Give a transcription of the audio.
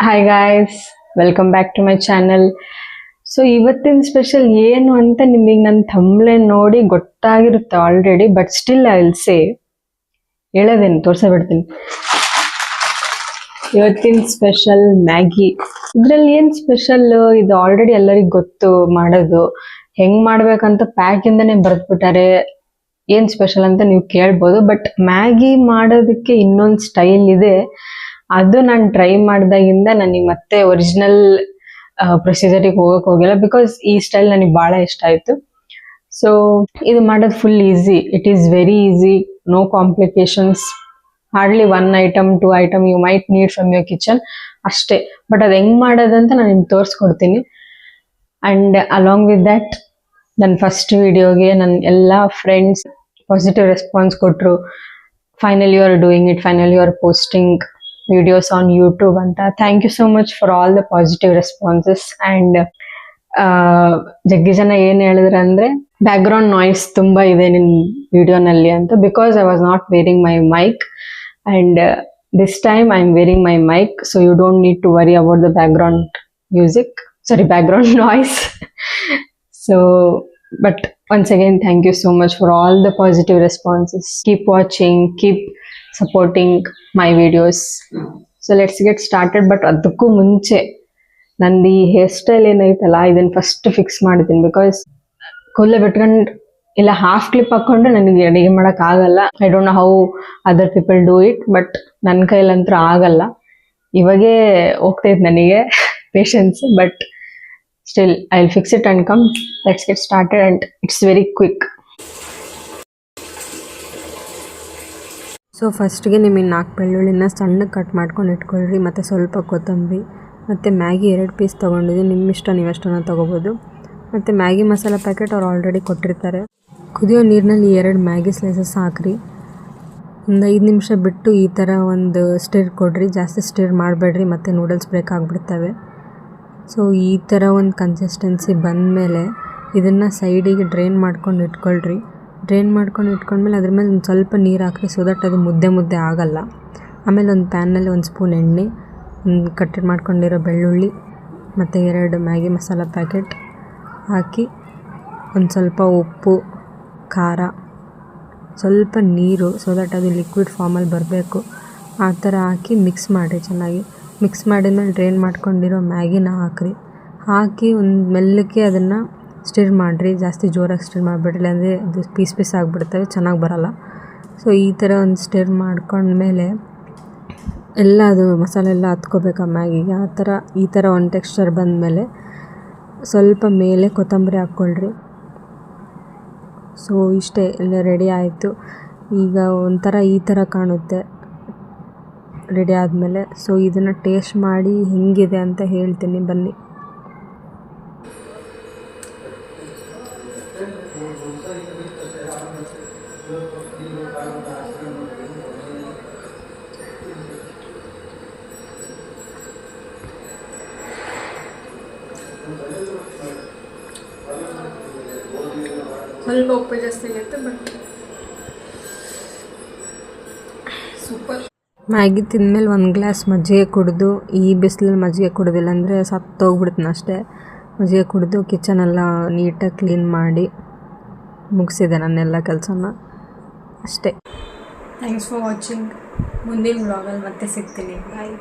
Hi guys, welcome back to my channel. So ಇವತ್ತಿನ special ಏನು ಅಂತ ನಿಮಗೆ ನನ್ನ ಥಂಬ್ನೇಲ್ ನೋಡಿ ಗೊತ್ತಾಗಿರುತ್ತೆ already, but still I will say, ಹೇಳೋದೇನು ತೋರಿಸ್ಬಿಡ್ತೀನಿ. ಇವತ್ತಿನ ಸ್ಪೆಷಲ್ ಮ್ಯಾಗಿ. ಇದರಲ್ಲಿ ಏನು ಸ್ಪೆಷಲ್, ಇದು ಆಲ್ರೆಡಿ ಎಲ್ಲರಿಗೂ ಗೊತ್ತು ಮಾಡೋದು. ಹೆಂಗ್ ಮಾಡ್ಬೇಕಂತ ಪ್ಯಾಕ್ ಇಂದನೇ ಬರೆದ್ಬಿಟ್ಟಾರೆ. ಏನ್ ಸ್ಪೆಷಲ್ ಅಂತ ನೀವು ಕೇಳ್ಬೋದು, ಬಟ್ ಮ್ಯಾಗಿ ಮಾಡೋದಕ್ಕೆ ಇನ್ನೊಂದು ಸ್ಟೈಲ್ ಇದೆ. ಅದು ನಾನು ಟ್ರೈ ಮಾಡಿದಾಗಿಂದ ನನಗೆ ಮತ್ತೆ ಒರಿಜಿನಲ್ ಪ್ರೊಸೀಜರಿಗೆ ಹೋಗಕ್ಕೆ ಹೋಗಿಲ್ಲ, ಬಿಕಾಸ್ ಈ ಸ್ಟೈಲ್ ನನಗೆ ಭಾಳ ಇಷ್ಟ ಆಯಿತು. ಸೊ ಇದು ಮಾಡೋದು full easy. It is very easy, no complications, hardly 1 item 2 item you might need from your kitchen ಅಷ್ಟೇ. ಬಟ್ ಅದು ಹೆಂಗ್ ಮಾಡೋದಂತ ನಾನು ನಿಮ್ಗೆ ತೋರಿಸ್ಕೊಡ್ತೀನಿ. ಆ್ಯಂಡ್ ಅಲಾಂಗ್ ವಿತ್ ದ್ಯಾಟ್ ನನ್ನ ಫಸ್ಟ್ ವಿಡಿಯೋಗೆ ನನ್ನ ಎಲ್ಲ ಫ್ರೆಂಡ್ಸ್ ಪಾಸಿಟಿವ್ ರೆಸ್ಪಾನ್ಸ್ ಕೊಟ್ಟರು. Finally you are doing it, finally you are posting videos on YouTube anta. Thank you so much for all the positive responses. And ಜಗ್ಗಿ ಜನ ಏನು ಹೇಳಿದ್ರು ಅಂದರೆ ಬ್ಯಾಕ್ ಗ್ರೌಂಡ್ ನಾಯ್ಸ್ ತುಂಬ ಇದೆ ನಿನ್ನ ವಿಡಿಯೋನಲ್ಲಿ ಅಂತ, because I was not wearing my mic and this time I am wearing my mic, so you don't need to worry about the background noise. So but once again, thank you so much for all the positive responses. Keep watching, keep supporting my videos. So let's get started. But ಅದಕ್ಕೂ ಮುಂಚೆ ನಂದು ಈ hair style ಏನೈತಲ್ಲ, ಇದನ್ನು first fix ಮಾಡಿದ್ದೀನಿ. Because ಕೂದಲು ಬಿಟ್ಕೊಂಡು ಇಲ್ಲ ಹಾಫ್ ಕ್ಲಿಪ್ ಹಾಕ್ಕೊಂಡ್ರೆ ನನಗೆ ಅಡುಗೆ ಮಾಡೋಕ್ಕಾಗಲ್ಲ. I don't know how other people do it, but ನನ್ನ ಕೈಲಂತೂ ಆಗಲ್ಲ. ಇವಾಗೇ ಹೋಗ್ತೈತೆ ನನಗೆ patience, but still I'll fix it and come. Let's get started, and it's very quick. So ಫಸ್ಟ್ಗೆ ನಿಮಗೆ 4 ಬೆಳ್ಳುಳ್ಳಿನ ಸಣ್ಣಗೆ ಕಟ್ ಮಾಡ್ಕೊಂಡು ಇಟ್ಕೊಳ್ರಿ, ಮತ್ತು ಸ್ವಲ್ಪ ಕೊತ್ತಂಬರಿ, ಮತ್ತು ಮ್ಯಾಗಿ 2 ಪೀಸ್ ತೊಗೊಂಡಿದ್ದೀನಿ. ನಿಮ್ಮ ಇಷ್ಟ, ನೀವು ಎಷ್ಟನ್ನು ತೊಗೋಬೋದು. ಮತ್ತು ಮ್ಯಾಗಿ ಮಸಾಲ ಪ್ಯಾಕೆಟ್ ಅವ್ರು ಆಲ್ರೆಡಿ ಕೊಟ್ಟಿರ್ತಾರೆ. ಕುದಿಯೋ ನೀರಿನಲ್ಲಿ 2 ಮ್ಯಾಗಿ ಸ್ಲೈಸಸ್ ಹಾಕ್ರಿ. ಒಂದು 5 ನಿಮಿಷ ಬಿಟ್ಟು ಈ ಥರ ಒಂದು ಸ್ಟಿರ್ ಕೊಡ್ರಿ. ಜಾಸ್ತಿ ಸ್ಟಿರ್ ಮಾಡಬೇಡ್ರಿ, ಮತ್ತು ನೂಡಲ್ಸ್ ಬ್ರೇಕ್ ಆಗಿಬಿಡ್ತವೆ. ಸೊ ಈ ಥರ ಒಂದು ಕನ್ಸಿಸ್ಟೆನ್ಸಿ ಬಂದಮೇಲೆ ಇದನ್ನು ಸೈಡಿಗೆ ಡ್ರೈನ್ ಮಾಡ್ಕೊಂಡು ಇಟ್ಕೊಳ್ರಿ. ಡ್ರೈನ್ ಮಾಡ್ಕೊಂಡು ಇಟ್ಕೊಂಡ್ಮೇಲೆ ಅದ್ರ ಮೇಲೆ ಒಂದು ಸ್ವಲ್ಪ ನೀರು ಹಾಕ್ರಿ, ಸೊ ದಟ್ ಅದು ಮುದ್ದೆ ಆಗಲ್ಲ. ಆಮೇಲೆ ಒಂದು ಪ್ಯಾನ್ನಲ್ಲಿ 1 ಸ್ಪೂನ್ ಎಣ್ಣೆ, ಒಂದು ಕಟ್ ಮಾಡ್ಕೊಂಡಿರೋ ಬೆಳ್ಳುಳ್ಳಿ, ಮತ್ತು 2 ಮ್ಯಾಗಿ ಮಸಾಲ ಪ್ಯಾಕೆಟ್ ಹಾಕಿ, ಒಂದು ಸ್ವಲ್ಪ ಉಪ್ಪು, ಖಾರ, ಸ್ವಲ್ಪ ನೀರು, ಸೊ ದಟ್ ಅದು ಲಿಕ್ವಿಡ್ ಫಾರ್ಮಲ್ಲಿ ಬರಬೇಕು. ಆ ಥರ ಹಾಕಿ ಮಿಕ್ಸ್ ಮಾಡಿರಿ ಚೆನ್ನಾಗಿ. ಮಿಕ್ಸ್ ಮಾಡಿದ್ಮೇಲೆ ಡ್ರೈನ್ ಮಾಡ್ಕೊಂಡಿರೋ ಮ್ಯಾಗಿನ ಹಾಕಿ ಒಂದು ಮೆಲ್ಲಕ್ಕೆ ಅದನ್ನು ಸ್ಟಿರ್ ಮಾಡಿರಿ. ಜಾಸ್ತಿ ಜೋರಾಗಿ ಸ್ಟಿರ್ ಮಾಡಿಬಿಡ್ರಿ, ಅಂದರೆ ಅದು ಪೀಸ್ ಆಗಿಬಿಡ್ತವೆ, ಚೆನ್ನಾಗಿ ಬರೋಲ್ಲ. ಸೊ ಈ ಥರ ಒಂದು ಸ್ಟಿರ್ ಮಾಡ್ಕೊಂಡ್ಮೇಲೆ ಎಲ್ಲ ಅದು ಮಸಾಲೆ ಎಲ್ಲ ಹತ್ಕೋಬೇಕು ಆ ಮ್ಯಾಗಿಗೆ. ಈ ಥರ ಒಂದು ಟೆಕ್ಸ್ಚರ್ ಬಂದಮೇಲೆ ಸ್ವಲ್ಪ ಮೇಲೆ ಕೊತ್ತಂಬರಿ ಹಾಕ್ಕೊಳ್ರಿ. ಸೊ ಇಷ್ಟೇ, ಎಲ್ಲ ರೆಡಿ ಆಯಿತು. ಈಗ ಒಂಥರ ಈ ಥರ ಕಾಣುತ್ತೆ ರೆಡಿ ಆದಮೇಲೆ. ಸೊ ಇದನ್ನು ಟೇಸ್ಟ್ ಮಾಡಿ ಹೆಂಗಿದೆ ಅಂತ ಹೇಳ್ತೀನಿ, ಬನ್ನಿ. ಸ್ವಲ್ಪ ಉಪ್ಪು ಜಾಸ್ತಿ ಆಗೈತೆ, ಬಟ್ ಸೂಪರ್. ಮ್ಯಾಗಿ ತಿಂದಮೇಲೆ 1 ಗ್ಲಾಸ್ ಮಜ್ಜಿಗೆ ಕುಡಿದು, ಈ ಬಿಸಿಲಲ್ಲಿ ಮಜ್ಜಿಗೆ ಕುಡಿದಿಲ್ಲ ಅಂದರೆ ಸತ್ತೋಗ್ಬಿಡ್ತೀನಿ ಅಷ್ಟೇ. ಮಜ್ಜಿಗೆ ಕುಡಿದು ಕಿಚನೆಲ್ಲ ನೀಟಾಗಿ ಕ್ಲೀನ್ ಮಾಡಿ ಮುಗಿಸಿದೆ ನನ್ನೆಲ್ಲ ಕೆಲಸನ ಅಷ್ಟೇ. Thanks for watching. ಮುಂದಿನ ವ್ಲಾಗಲ್ಲಿ ಮತ್ತೆ ಸಿಗ್ತೀನಿ. ಬಾಯ್.